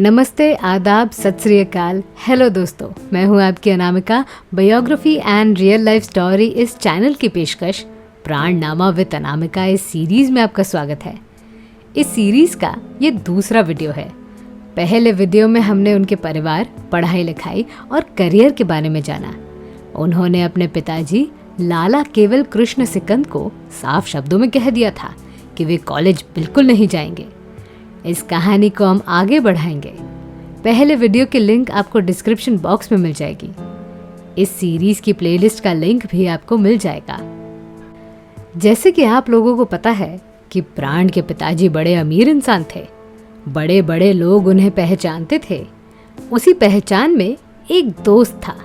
नमस्ते, आदाब, सत श्री अकाल। हेलो दोस्तों, मैं हूं आपकी Anamika. Biography and real life story इस चैनल की पेशकश प्राण नामा विद अनामिका इस सीरीज़ में आपका स्वागत है। इस सीरीज़ का ये दूसरा वीडियो है। पहले वीडियो में हमने उनके परिवार, पढ़ाई लिखाई और करियर के बारे में जाना। उन्होंने अपने पिताजी लाला केवल कृष्ण सिकंद को साफ शब्दों में कह दिया था कि वे कॉलेज बिल्कुल नहीं जाएंगे। इस कहानी को हम आगे बढ़ाएंगे। पहले वीडियो की लिंक आपको डिस्क्रिप्शन बॉक्स में मिल जाएगी। इस सीरीज़ की प्लेलिस्ट का लिंक भी आपको मिल जाएगा। जैसे कि आप लोगों को पता है कि प्राण के पिताजी बड़े अमीर इंसान थे। बड़े बड़े लोग उन्हें पहचानते थे। उसी पहचान में एक दोस्त था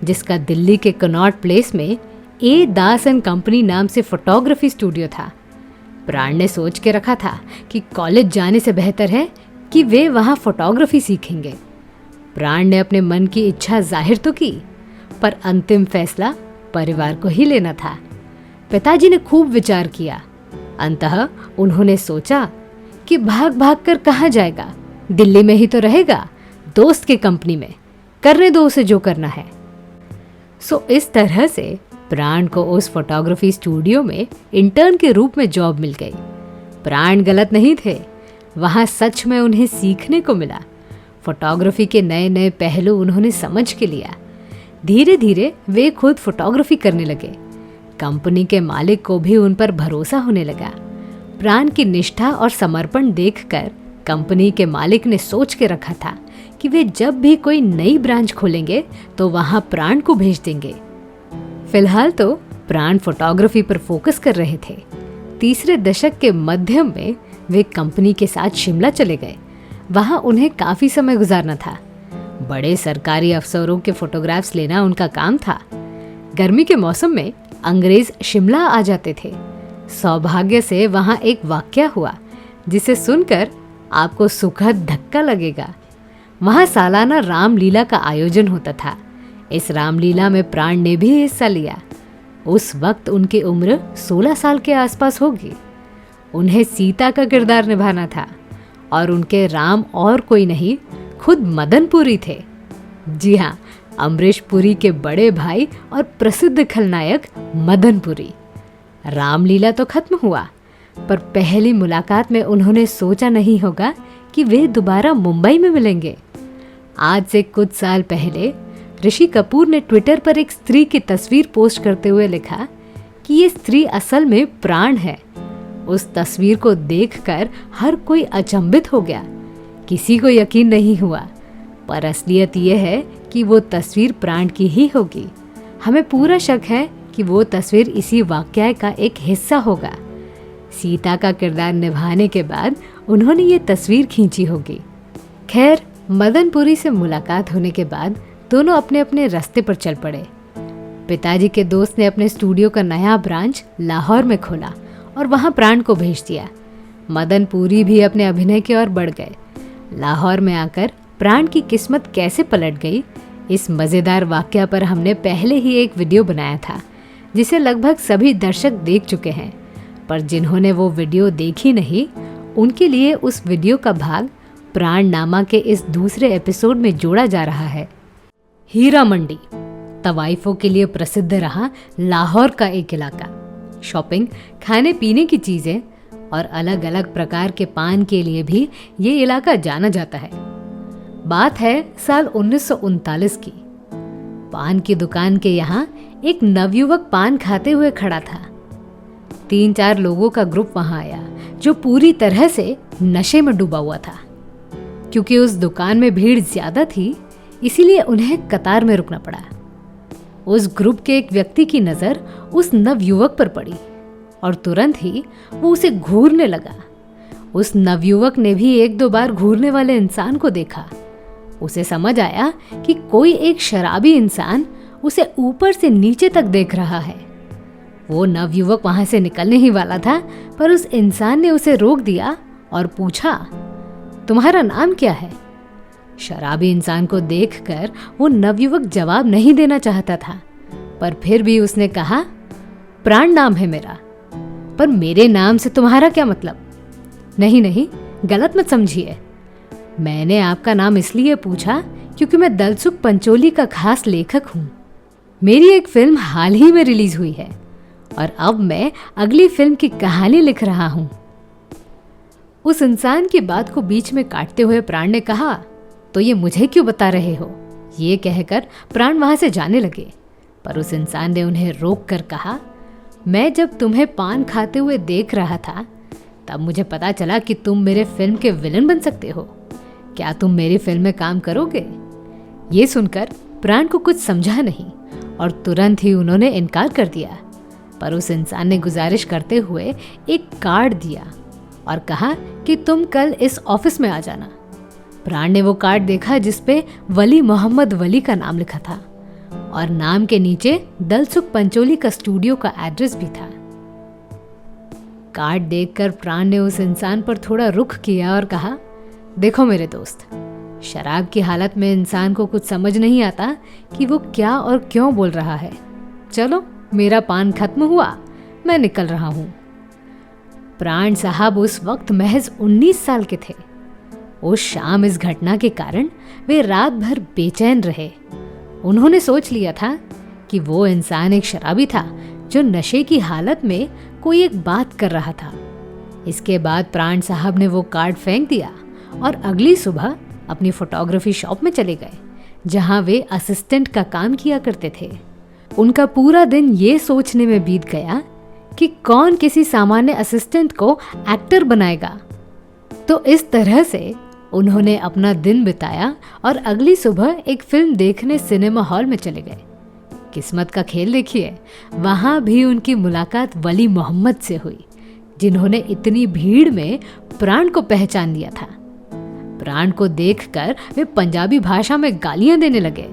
जिसका दिल्ली के कनॉट प्लेस में ए दास एंड कंपनी नाम से फोटोग्राफी स्टूडियो था। प्राण ने सोच के रखा था कि कॉलेज जाने से बेहतर है कि वे वहाँ फोटोग्राफी सीखेंगे। प्राण ने अपने मन की इच्छा जाहिर तो की, पर अंतिम फैसला परिवार को ही लेना था। पिताजी ने खूब विचार किया। अंततः उन्होंने सोचा कि भाग भाग कर कहाँ जाएगा, दिल्ली में ही तो रहेगा, दोस्त के कंपनी में। करने दो उसे जो करना है। इस तरह से प्राण को उस फोटोग्राफी स्टूडियो में इंटर्न के रूप में जॉब मिल गई। प्राण गलत नहीं थे, वहाँ सच में उन्हें सीखने को मिला। फोटोग्राफी के नए नए पहलू उन्होंने समझ के लिया। धीरे धीरे वे खुद फोटोग्राफी करने लगे। कंपनी के मालिक को भी उन पर भरोसा होने लगा। प्राण की निष्ठा और समर्पण देखकर कंपनी के मालिक ने सोच के रखा था कि वे जब भी कोई नई ब्रांच खोलेंगे तो वहाँ प्राण को भेज देंगे। फिलहाल तो प्राण फोटोग्राफी पर फोकस कर रहे थे। तीसरे दशक के मध्यम में वे कंपनी के साथ शिमला चले गए। वहाँ उन्हें काफ़ी समय गुजारना था। बड़े सरकारी अफसरों के फोटोग्राफ्स लेना उनका काम था। गर्मी के मौसम में अंग्रेज शिमला आ जाते थे। सौभाग्य से वहाँ एक वाकया हुआ जिसे सुनकर आपको सुखद धक्का लगेगा। वहाँ सालाना रामलीला का आयोजन होता था। इस रामलीला में प्राण ने भी हिस्सा लिया। उस वक्त उनकी उम्र 16 साल के आसपास होगी। उन्हें सीता का किरदार निभाना था और उनके राम और कोई नहीं, खुद मदन पुरी थे। जी हाँ, अमरीश पुरी के बड़े भाई और प्रसिद्ध खलनायक मदन पुरी। रामलीला तो खत्म हुआ, पर पहली मुलाकात में उन्होंने सोचा नहीं होगा कि वे दोबारा मुंबई में मिलेंगे। आज से कुछ साल पहले ऋषि कपूर ने ट्विटर पर एक स्त्री की तस्वीर पोस्ट करते हुए लिखा कि ये स्त्री असल में प्राण है। उस तस्वीर को देखकर हर कोई अचंभित हो गया। किसी को यकीन नहीं हुआ, पर असलियत ये है कि वो तस्वीर प्राण की ही होगी। हमें पूरा शक है कि वो तस्वीर इसी वाकया का एक हिस्सा होगा। सीता का किरदार निभाने के बाद उन्होंने ये तस्वीर खींची होगी। खैर, मदनपुरी से मुलाकात होने के बाद दोनों अपने अपने रास्ते पर चल पड़े। पिताजी के दोस्त ने अपने स्टूडियो का नया ब्रांच लाहौर में खोला और वहां प्राण को भेज दिया। मदन पुरी भी अपने अभिनय की ओर बढ़ गए। लाहौर में आकर प्राण की किस्मत कैसे पलट गई, इस मज़ेदार वाकया पर हमने पहले ही एक वीडियो बनाया था जिसे लगभग सभी दर्शक देख चुके हैं। पर जिन्होंने वो वीडियो देखी नहीं, उनके लिए उस वीडियो का भाग प्राण नामा के इस दूसरे एपिसोड में जोड़ा जा रहा है। हीरा मंडी तवाइफों के लिए प्रसिद्ध रहा लाहौर का एक इलाका। शॉपिंग, खाने पीने की चीज़ें और अलग अलग प्रकार के पान के लिए भी ये इलाका जाना जाता है। बात है साल 1939 की। पान की दुकान के यहाँ एक नवयुवक पान खाते हुए खड़ा था। 3-4 लोगों का ग्रुप वहाँ आया जो पूरी तरह से नशे में डूबा हुआ था। क्योंकि उस दुकान में भीड़ ज़्यादा थी, इसीलिए उन्हें कतार में रुकना पड़ा। उस ग्रुप के एक व्यक्ति की नज़र उस नवयुवक पर पड़ी और तुरंत ही वो उसे घूरने लगा। उस नवयुवक ने भी 1-2 बार घूरने वाले इंसान को देखा। उसे समझ आया कि कोई एक शराबी इंसान उसे ऊपर से नीचे तक देख रहा है। वो नवयुवक वहां से निकलने ही वाला था, पर उस इंसान ने उसे रोक दिया और पूछा, तुम्हारा नाम क्या है? शराबी इंसान को देखकर वो नवयुवक जवाब नहीं देना चाहता था, पर फिर भी उसने कहा, प्राण नाम है मेरा। पर मेरे नाम से तुम्हारा क्या मतलब? नहीं नहीं, गलत मत समझिए। मैंने आपका नाम इसलिए पूछा क्योंकि मैं दलसुख पंचोली का खास लेखक हूँ। मेरी एक फिल्म हाल ही में रिलीज हुई है और अब मैं अगली फिल्म की कहानी लिख रहा हूँ। उस इंसान की बात को बीच में काटते हुए प्राण ने कहा, तो ये मुझे क्यों बता रहे हो? ये कहकर प्राण वहां से जाने लगे, पर उस इंसान ने उन्हें रोक कर कहा, मैं जब तुम्हें पान खाते हुए देख रहा था तब मुझे पता चला कि तुम मेरे फिल्म के विलन बन सकते हो। क्या तुम मेरी फिल्म में काम करोगे? ये सुनकर प्राण को कुछ समझा नहीं और तुरंत ही उन्होंने इनकार कर दिया। पर उस इंसान ने गुजारिश करते हुए एक कार्ड दिया और कहा कि तुम कल इस ऑफिस में आ जाना। प्राण ने वो कार्ड देखा जिस पे वली मोहम्मद वली का नाम लिखा था और नाम के नीचे दलसुख पंचोली का स्टूडियो का एड्रेस भी था। कार्ड देखकर प्राण ने उस इंसान पर थोड़ा रुख किया और कहा, देखो मेरे दोस्त, शराब की हालत में इंसान को कुछ समझ नहीं आता कि वो क्या और क्यों बोल रहा है। चलो, मेरा पान खत्म हुआ, मैं निकल रहा हूं। प्राण साहब उस वक्त महज 19 साल के थे। उस शाम इस घटना के कारण वे रात भर बेचैन रहे। उन्होंने सोच लिया था कि वो इंसान एक शराबी था जो नशे की हालत में कोई एक बात कर रहा था। इसके बाद प्राण साहब ने वो कार्ड फेंक दिया और अगली सुबह अपनी फोटोग्राफी शॉप में चले गए, जहां वे असिस्टेंट का काम किया करते थे। उनका पूरा दिन ये सोचने में बीत गया कि कौन किसी सामान्य असिस्टेंट को एक्टर बनाएगा। तो इस तरह से उन्होंने अपना दिन बिताया और अगली सुबह एक फिल्म देखने सिनेमा हॉल में चले गए। किस्मत का खेल देखिए, वहां भी उनकी मुलाकात वली मोहम्मद से हुई, जिन्होंने इतनी भीड़ में प्राण को पहचान लिया था। प्राण को देखकर वे पंजाबी भाषा में गालियां देने लगे।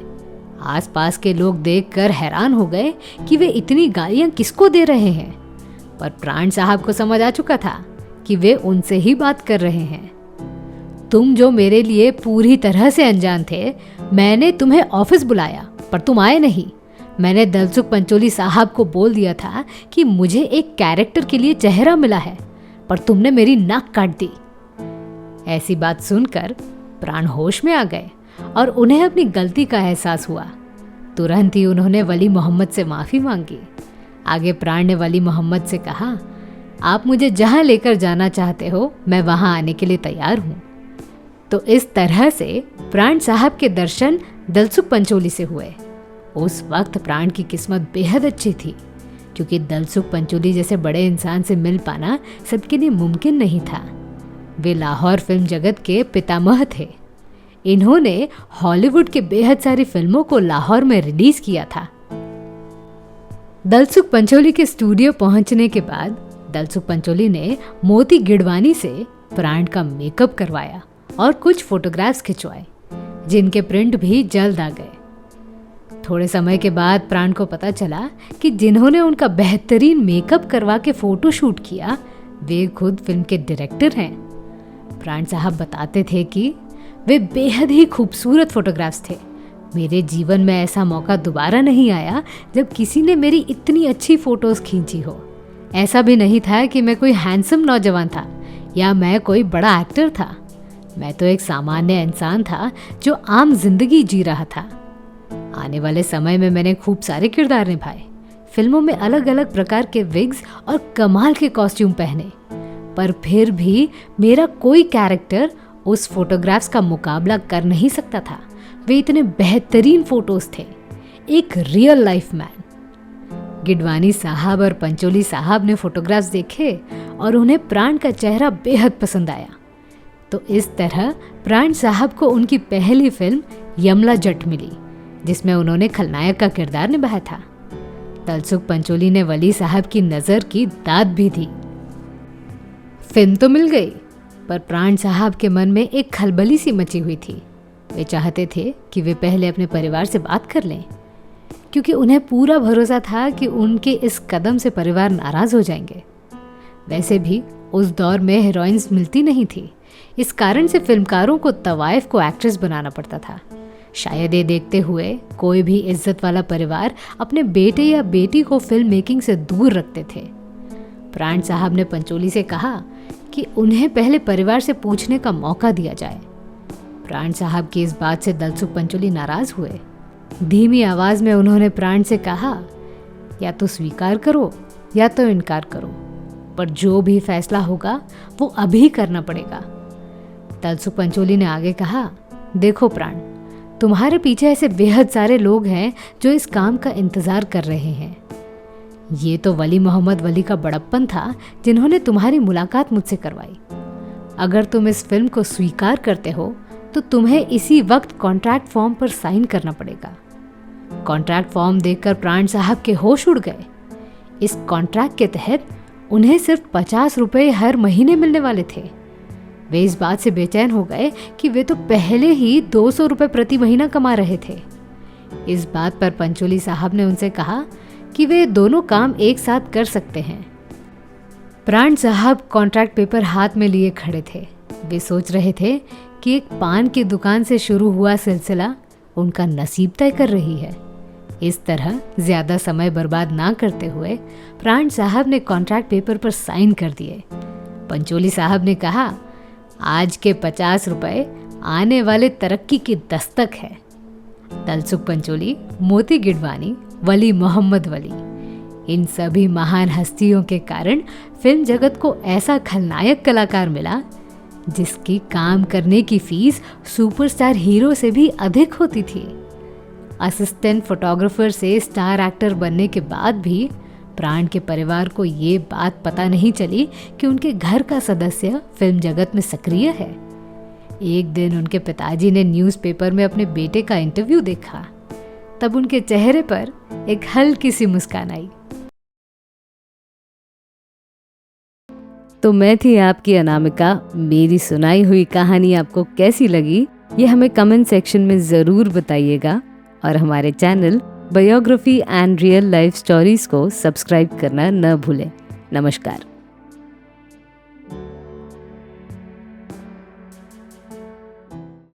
आसपास के लोग देखकर हैरान हो गए कि वे इतनी गालियां किसको दे रहे हैं, पर प्राण साहब को समझ आ चुका था कि वे उनसे ही बात कर रहे हैं। तुम जो मेरे लिए पूरी तरह से अनजान थे, मैंने तुम्हें ऑफिस बुलाया पर तुम आए नहीं। मैंने दलसुख पंचोली साहब को बोल दिया था कि मुझे एक कैरेक्टर के लिए चेहरा मिला है, पर तुमने मेरी नाक काट दी। ऐसी बात सुनकर प्राण होश में आ गए और उन्हें अपनी गलती का एहसास हुआ। तुरंत ही उन्होंने वली मोहम्मद से माफ़ी मांगी। आगे प्राण ने वली मोहम्मद से कहा, आप मुझे जहां लेकर जाना चाहते हो, मैं वहां आने के लिए तैयार हूं। तो इस तरह से प्राण साहब के दर्शन दलसुख पंचोली से हुए। उस वक्त प्राण की किस्मत बेहद अच्छी थी, क्योंकि दलसुख पंचोली जैसे बड़े इंसान से मिल पाना सबके लिए मुमकिन नहीं था। वे लाहौर फिल्म जगत के पितामह थे। इन्होंने हॉलीवुड के बेहद सारी फिल्मों को लाहौर में रिलीज किया था। दलसुख पंचोली के स्टूडियो पहुंचने के बाद दलसुख पंचोली ने मोती गिडवानी से प्राण का मेकअप करवाया और कुछ फोटोग्राफ्स खिंचवाए, जिनके प्रिंट भी जल्द आ गए। थोड़े समय के बाद प्राण को पता चला कि जिन्होंने उनका बेहतरीन मेकअप करवा के फोटो शूट किया, वे खुद फिल्म के डायरेक्टर हैं। प्राण साहब बताते थे कि वे बेहद ही खूबसूरत फोटोग्राफ्स थे। मेरे जीवन में ऐसा मौका दोबारा नहीं आया जब किसी ने मेरी इतनी अच्छी फोटोज खींची हो। ऐसा भी नहीं था कि मैं कोई हैंडसम नौजवान था या मैं कोई बड़ा एक्टर था। मैं तो एक सामान्य इंसान था जो आम जिंदगी जी रहा था। आने वाले समय में मैंने खूब सारे किरदार निभाए, फिल्मों में अलग अलग प्रकार के विग्स और कमाल के कॉस्ट्यूम पहने, पर फिर भी मेरा कोई कैरेक्टर उस फोटोग्राफ्स का मुकाबला कर नहीं सकता था। वे इतने बेहतरीन फोटोज थे, एक रियल लाइफ मैन। गिडवानी साहब और पंचोली साहब ने फोटोग्राफ्स देखे और उन्हें प्राण का चेहरा बेहद पसंद आया। तो इस तरह प्राण साहब को उनकी पहली फिल्म यमला जट मिली, जिसमें उन्होंने खलनायक का किरदार निभाया था। दलसुख पंचोली ने वली साहब की नज़र की दाद भी दी। फिल्म तो मिल गई, पर प्राण साहब के मन में एक खलबली सी मची हुई थी। वे चाहते थे कि वे पहले अपने परिवार से बात कर लें, क्योंकि उन्हें पूरा भरोसा था कि उनके इस कदम से परिवार नाराज हो जाएंगे। वैसे भी उस दौर में हीरोइंस मिलती नहीं थी, इस कारण से फिल्मकारों को तवाइफ को एक्ट्रेस बनाना पड़ता था। शायद ये देखते हुए कोई भी इज्जत वाला परिवार अपने बेटे या बेटी को फिल्म मेकिंग से दूर रखते थे। प्राण साहब ने पंचोली से कहा कि उन्हें पहले परिवार से पूछने का मौका दिया जाए। प्राण साहब की इस बात से दलसुख पंचोली नाराज हुए। धीमी आवाज में उन्होंने प्राण से कहा, या तो स्वीकार करो या तो इनकार करो, पर जो भी फैसला होगा वो अभी करना पड़ेगा। दलसुख पंचोली ने आगे कहा, देखो प्राण, तुम्हारे पीछे ऐसे बेहद सारे लोग हैं जो इस काम का इंतजार कर रहे हैं। ये तो वली मोहम्मद वली का बड़प्पन था जिन्होंने तुम्हारी मुलाकात मुझसे करवाई। अगर तुम इस फिल्म को स्वीकार करते हो तो तुम्हें इसी वक्त कॉन्ट्रैक्ट फॉर्म पर साइन करना पड़ेगा। कॉन्ट्रैक्ट फॉर्म देखकर प्राण साहब के होश उड़ गए। इस कॉन्ट्रैक्ट के तहत उन्हें सिर्फ 50 रुपए हर महीने मिलने वाले थे। वे इस बात से बेचैन हो गए कि वे तो पहले ही 200 रुपए प्रति महीना कमा रहे थे। इस बात पर पंचोली साहब ने उनसे कहा कि वे दोनों काम एक साथ कर सकते हैं। प्राण साहब कॉन्ट्रैक्ट पेपर हाथ में लिए खड़े थे। वे सोच रहे थे कि एक पान की दुकान से शुरू हुआ सिलसिला उनका नसीब तय कर रही है। इस तरह ज्यादा समय बर्बाद ना करते हुए प्राण साहब ने कॉन्ट्रैक्ट पेपर पर साइन कर दिए। पंचोली साहब ने कहा, आज के 50 रुपए आने वाले तरक्की की दस्तक है। दलसुख पंचोली, मोती गिडवानी, वली मोहम्मद वली, इन सभी महान हस्तियों के कारण फिल्म जगत को ऐसा खलनायक कलाकार मिला जिसकी काम करने की फीस सुपरस्टार हीरो से भी अधिक होती थी। असिस्टेंट फोटोग्राफर से स्टार एक्टर बनने के बाद भी प्राण के परिवार को ये बात पता नहीं चली कि उनके घर का सदस्य फिल्म जगत में सक्रिय है। एक दिन उनके पिताजी ने न्यूज़पेपर में अपने बेटे का इंटरव्यू देखा। तब उनके चेहरे पर एक हल्की सी मुस्कान आई। तो मैं थी आपकी अनामिका। मेरी सुनाई हुई कहानी आपको कैसी लगी ये हमें कमेंट सेक्शन में ज़रूर बताइएगा और हमारे channel biography and real life stories को सब्सक्राइब करना न भूलें। नमस्कार।